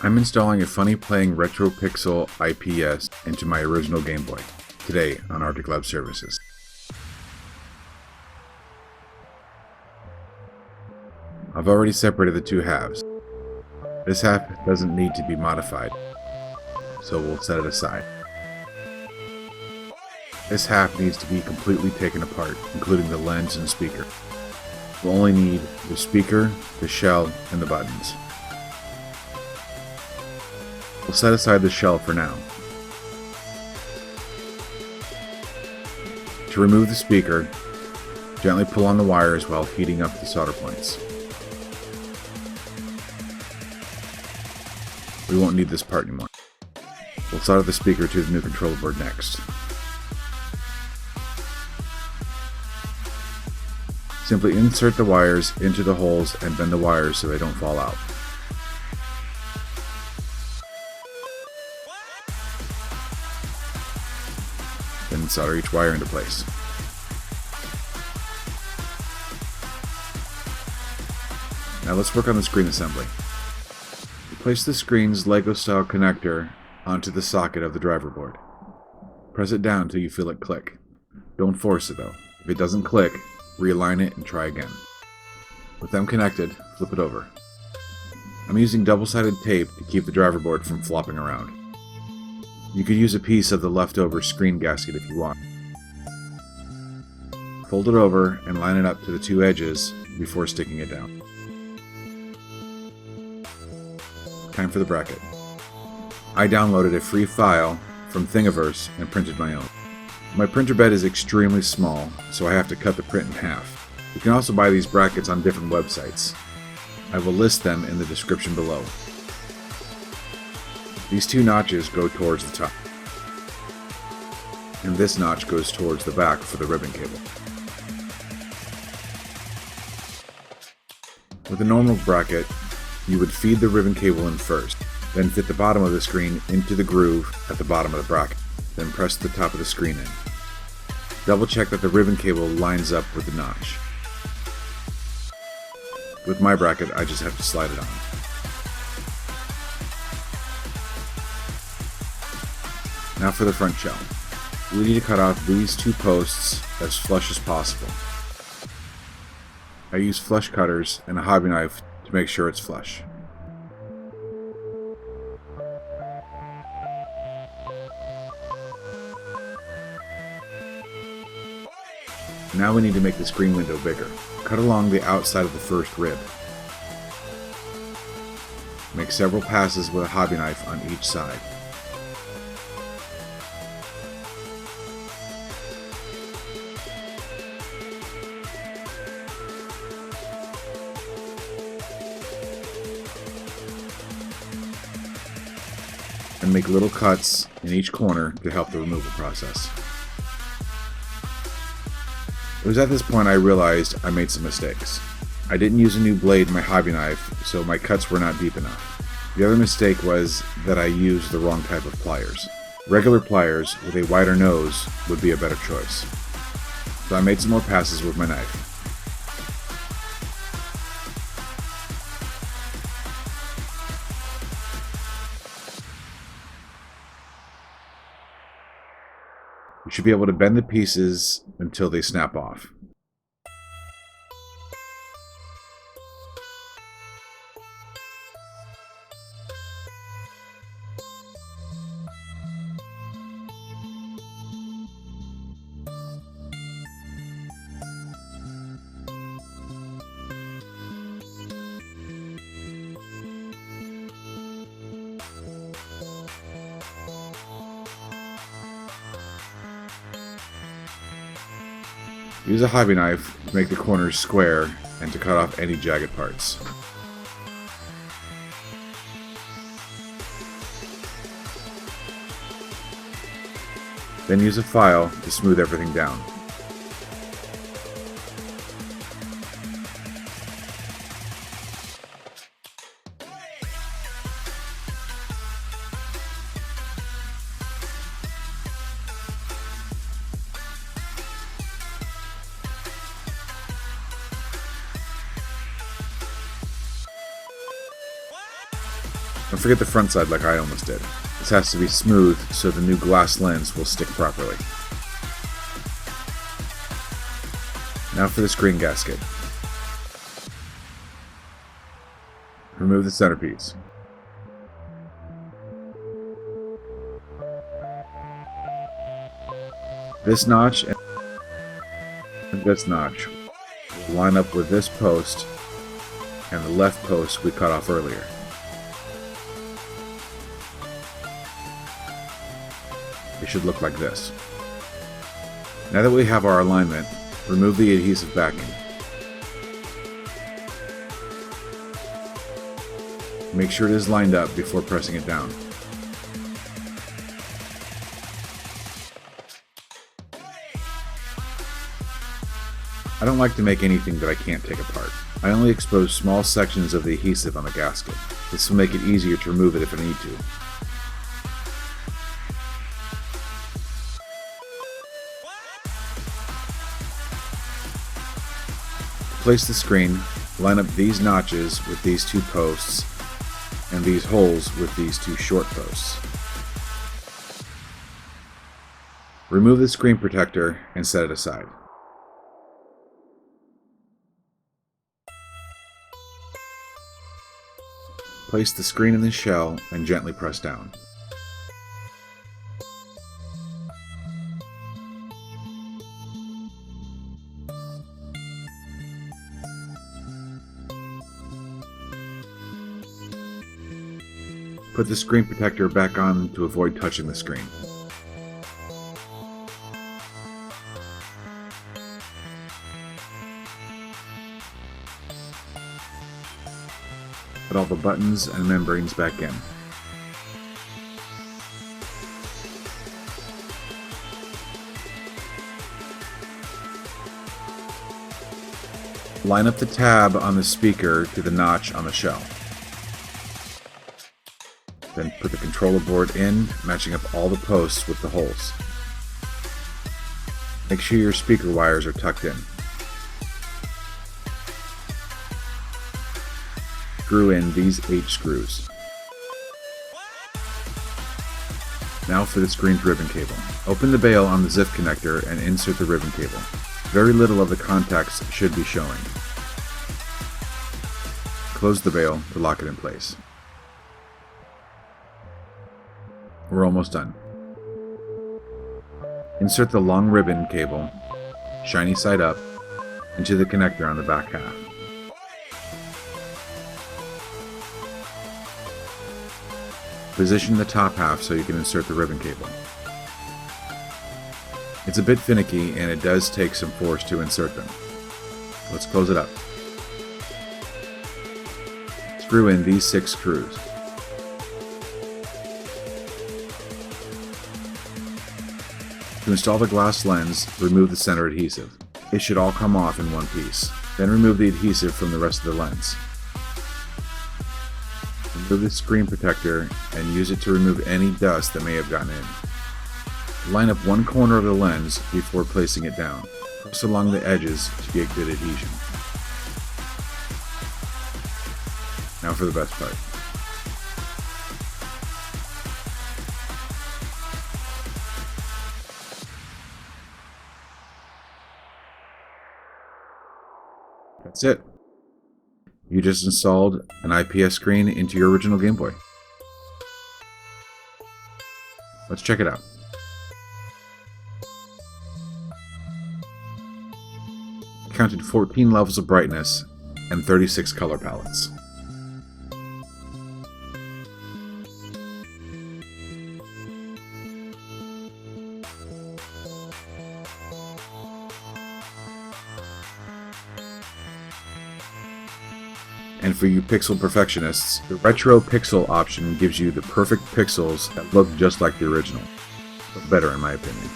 I'm installing a Funnyplaying Retro Pixel IPS into my original Game Boy, today on Arctic Lab Services. I've already separated the two halves. This half doesn't need to be modified, so we'll set it aside. This half needs to be completely taken apart, including the lens and speaker. We'll only need the speaker, the shell, and the buttons. We'll set aside the shell for now. To remove the speaker, gently pull on the wires while heating up the solder points. We won't need this part anymore. We'll solder the speaker to the new controller board next. Simply insert the wires into the holes and bend the wires so they don't fall out. Then solder each wire into place. Now let's work on the screen assembly. Place the screen's Lego-style connector onto the socket of the driver board. Press it down until you feel it click. Don't force it though. If it doesn't click, realign it and try again. With them connected, flip it over. I'm using double-sided tape to keep the driver board from flopping around. You could use a piece of the leftover screen gasket if you want. Fold it over and line it up to the two edges before sticking it down. Time for the bracket. I downloaded a free file from Thingiverse and printed my own. My printer bed is extremely small, so I have to cut the print in half. You can also buy these brackets on different websites. I will list them in the description below. These two notches go towards the top, and this notch goes towards the back for the ribbon cable. With a normal bracket, you would feed the ribbon cable in first, then fit the bottom of the screen into the groove at the bottom of the bracket, then press the top of the screen in. Double check that the ribbon cable lines up with the notch. With my bracket, I just have to slide it on. Now for the front shell. We need to cut off these two posts as flush as possible. I use flush cutters and a hobby knife to make sure it's flush. Now we need to make the screen window bigger. Cut along the outside of the first rib. Make several passes with a hobby knife on each side. And make little cuts in each corner to help the removal process. It was at this point I realized I made some mistakes. I didn't use a new blade in my hobby knife, so my cuts were not deep enough. The other mistake was that I used the wrong type of pliers. Regular pliers with a wider nose would be a better choice. So I made some more passes with my knife. You should be able to bend the pieces until they snap off. Use a hobby knife to make the corners square and to cut off any jagged parts. Then use a file to smooth everything down. Don't forget the front side like I almost did. This has to be smooth so the new glass lens will stick properly. Now for the screen gasket. Remove the centerpiece. This notch and this notch will line up with this post and the left post we cut off earlier. It should look like this. Now that we have our alignment, remove the adhesive backing. Make sure it is lined up before pressing it down. I don't like to make anything that I can't take apart. I only expose small sections of the adhesive on the gasket. This will make it easier to remove it if I need to. To place the screen, line up these notches with these two posts and these holes with these two short posts. Remove the screen protector and set it aside. Place the screen in the shell and gently press down. Put the screen protector back on to avoid touching the screen. Put all the buttons and membranes back in. Line up the tab on the speaker to the notch on the shell. Then put the controller board in, matching up all the posts with the holes. Make sure your speaker wires are tucked in. Screw in these 8 screws. Now for the screen's ribbon cable. Open the bail on the ZIF connector and insert the ribbon cable. Very little of the contacts should be showing. Close the bail to lock it in place. We're almost done. Insert the long ribbon cable, shiny side up, into the connector on the back half. Position the top half so you can insert the ribbon cable. It's a bit finicky and it does take some force to insert them. Let's close it up. Screw in these 6 screws. To install the glass lens, remove the center adhesive. It should all come off in one piece. Then remove the adhesive from the rest of the lens. Remove the screen protector and use it to remove any dust that may have gotten in. Line up one corner of the lens before placing it down. Press along the edges to get good adhesion. Now for the best part. That's it. You just installed an IPS screen into your original Game Boy. Let's check it out. I counted 14 levels of brightness and 36 color palettes. And for you pixel perfectionists, the retro pixel option gives you the perfect pixels that look just like the original, but better in my opinion.